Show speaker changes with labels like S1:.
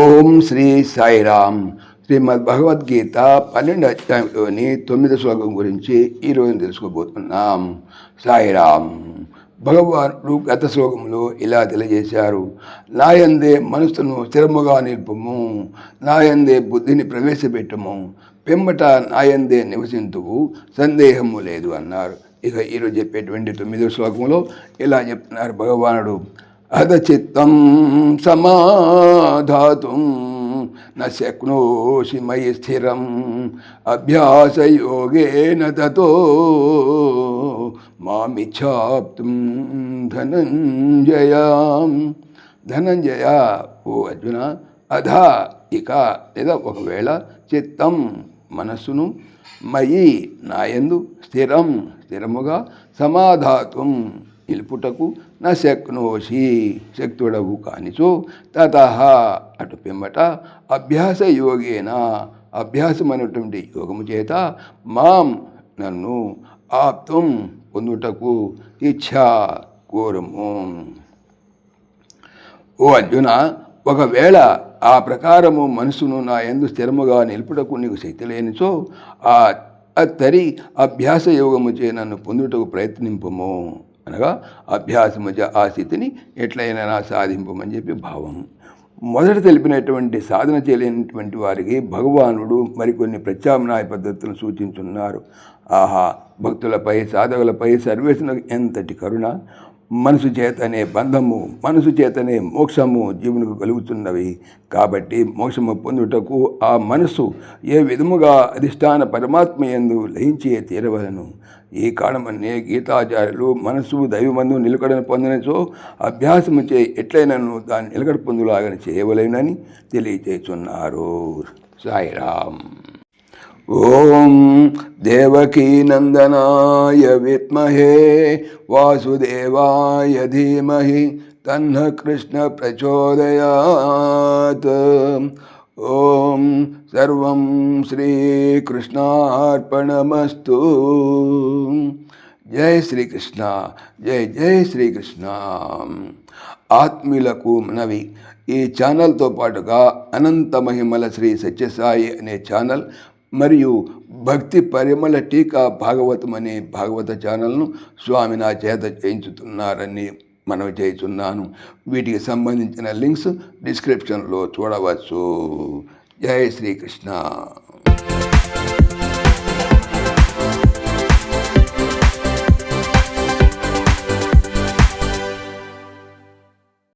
S1: ఓం శ్రీ సాయిరామ్. శ్రీమద్ భగవద్గీత 12వ అధ్యాయంలోని 9వ శ్లోకం గురించి ఈరోజు తెలుసుకోబోతున్నాం. సాయిరామ్. భగవానుడు గత శ్లోకంలో ఇలా తెలియజేశారు: నాయందే మనస్సును స్థిరముగా నిలుపుము, నాయందే బుద్ధిని ప్రవేశపెట్టుము, పిమ్మట నాయందే నివసింతువు, సందేహము లేదు అన్నారు. ఇక ఈరోజు చెప్పేటువంటి 9వ శ్లోకంలో ఇలా చెప్తున్నారు భగవానుడు: అధచిత్తం సమాధాతుం న శక్నోషి మయి స్థిరం అభ్యాసయోగేన తతో మామిచ్ఛాప్తుం ధనంజయ. ధనంజయ, ఓ అర్జున, అధ ఇక లేదా ఒకవేళ చిత్తం మనస్సును, మయి నాయందు, స్థిరముగా, సమాధాతుం నిలుపుటకు, నా శక్నోషి శక్తుడవు కానిచో, తతః అటు పిమ్మట, అభ్యాస యోగేన అభ్యాసమైనటువంటి యోగము చేత, మాం నన్ను, ఆప్తుం పొందుటకు, ఇచ్ఛా కోరము. ఓ అర్జున, ఒకవేళ ఆ ప్రకారము మనసును నా యందు స్థిరముగా నిలుపుటకు నీకు శక్తి లేనిచో, ఆ తరి అభ్యాస యోగము చే నన్ను పొందుటకు ప్రయత్నింపము. అనగా అభ్యాసము ఆ స్థితిని ఎట్లయినా సాధింపమని చెప్పి భావం. మొదట తెలిపినటువంటి సాధన చేయలేనటువంటి వారికి భగవానుడు మరికొన్ని ప్రత్యామ్నాయ పద్ధతులను సూచించున్నారు. ఆహా, భక్తులపై, సాధకులపై సర్వేశ్వరునికి ఎంతటి కరుణ! మనసు చేతనే బంధము, మనసు చేతనే మోక్షము జీవునికి కలుగుతున్నవి. కాబట్టి మోక్షము పొందుటకు ఆ మనసు ఏ విధముగా అధిష్టాన పరమాత్మ యందు లయించే తీరవలను. ఈ కారణమనే గీతాచార్యులు మనసు దైవమందు నిలకడను పొందినచో అభ్యాసము చే ఎట్లయినను దాన్ని నిలకడ పొందులాగని చేయవలేనని తెలియచేస్తున్నారు. సాయిరామ్. ఓం దేవకీ నందనాయ విద్మహే వాసుదేవాయ ధీమహి తన్న కృష్ణ ప్రచోదయాత్. ఓం సర్వం శ్రీకృష్ణార్పణమస్తు. జై శ్రీకృష్ణ, జై జై శ్రీకృష్ణ. ఆత్మీయులకు మనవి, ఈ ఛానల్తో పాటుగా అనంత మహిమల శ్రీ సత్యసాయి అనే ఛానల్ మరియు భక్తి పరిమళ టీకా భాగవతం అనే భాగవత ఛానల్ను స్వామి నా చేత చేయించుతున్నారని మనవి చేస్తున్నాను. వీటికి సంబంధించిన లింక్స్ డిస్క్రిప్షన్లో చూడవచ్చు. జై శ్రీకృష్ణ.